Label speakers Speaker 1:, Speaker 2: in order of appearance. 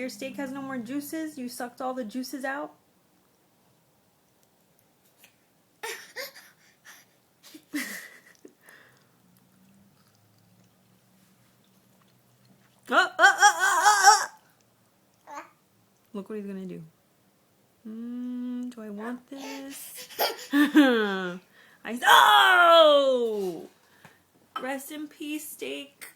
Speaker 1: your steak has no more juices? You sucked all the juices out? Look what he's gonna do. Do I want this? Oh! Rest in peace, steak.